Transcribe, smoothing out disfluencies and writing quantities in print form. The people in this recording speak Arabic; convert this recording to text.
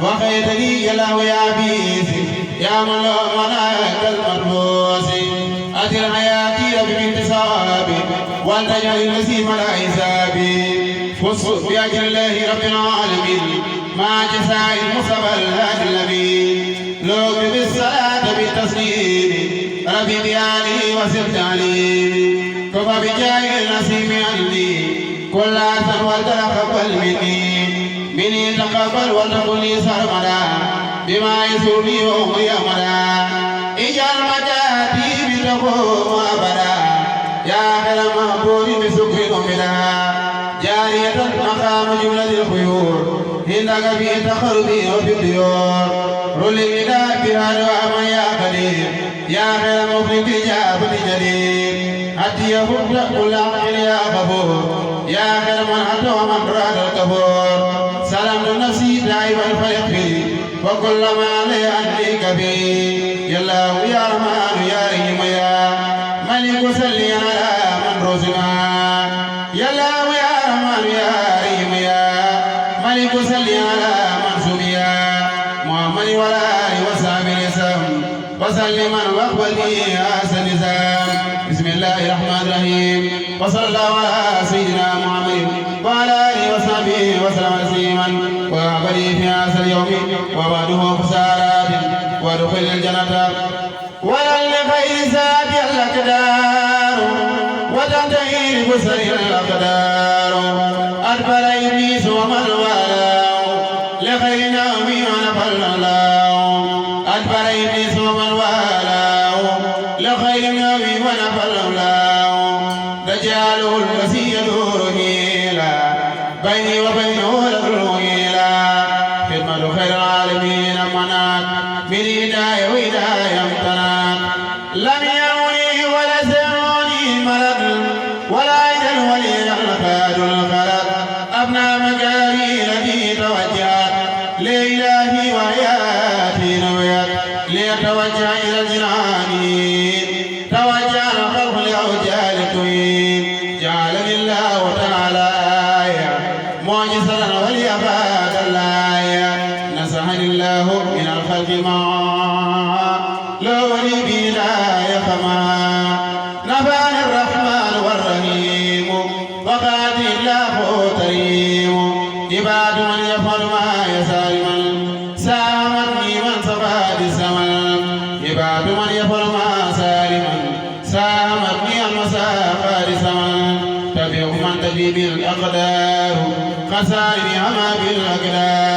وخيتني يا الله يا بيسي يا من له مناك المرموس أتر حياتي رب بانتصابي والتجعل النسيم على حسابي فصل بأجل الله رب العالمين مع جزاء المصطفى الهادي النبي لوك بالصلاة بالتسليم ربي بآله وسبت عليه كفى بجاه النسيم عندي كل أثر وتقبل مني تقبل وتقل لي سرمدا بما يسرني وأمري أمدا اجعل مجاتي بتقوم أبدا يا خير مقبول بسكر أمدا جارية مقام جملة الخيور إنك في تخربي وفي الديور رل النداء بها دعاء يا قدير يا خير مخرج جابت جديد حتى يفوت كل عقل يا غفور يا خير من حتى ومن راد الكفور سلام نفسي دائما فيغفر وكل ما علي أهلي كبير يا الله يا رحمن يا رحيم يا ملك صلي على من رزقنا يا الله يا رحمن يا رحيم يا ملك صلي على من سميا محمد وعلى آله وصحبه وسلم وسلم واقبل به أحسن نظام بسم الله الرحمن الرحيم وصلى الله على سيدنا محمد وعلى آله وصحبه وسلم تسليما وقبل في هذا اليوم وبعده خسارات ودخل الجنة ولن لخير زاد الأقدار وتنتهي لبصر الأقدار أدبر إبليس ومن والاه لخير نومي ونفل الله أدبر إبليس ومن والاه لخير نومي ونفل الله دجاله الذي يدور هيلا بيني وبينه لدر هيلا خدمة خير العالمين منات من هداية وهداية امتنات لم يروني ولا سمعني ملك ولا عيد ولي الخاد الخلق أبنى مجاري التي توجهت لإلهي وحياتي نويت ليتوجه إلى الجنان توجه الخلق لأوجال التوين جعلني الله تعالى معجزة وليفاد الله نصحني الله من الخلق معا لو لي بلا يخما نفعني الرحمن والرحيم وقعد الله كريم عباد من يفعل ما يسال من سامتني من صفات السماء عباد من يفعل ما سالما سامتني المسافات السماء تبعه من تبي بالأقدار خسارني أما بالأقدار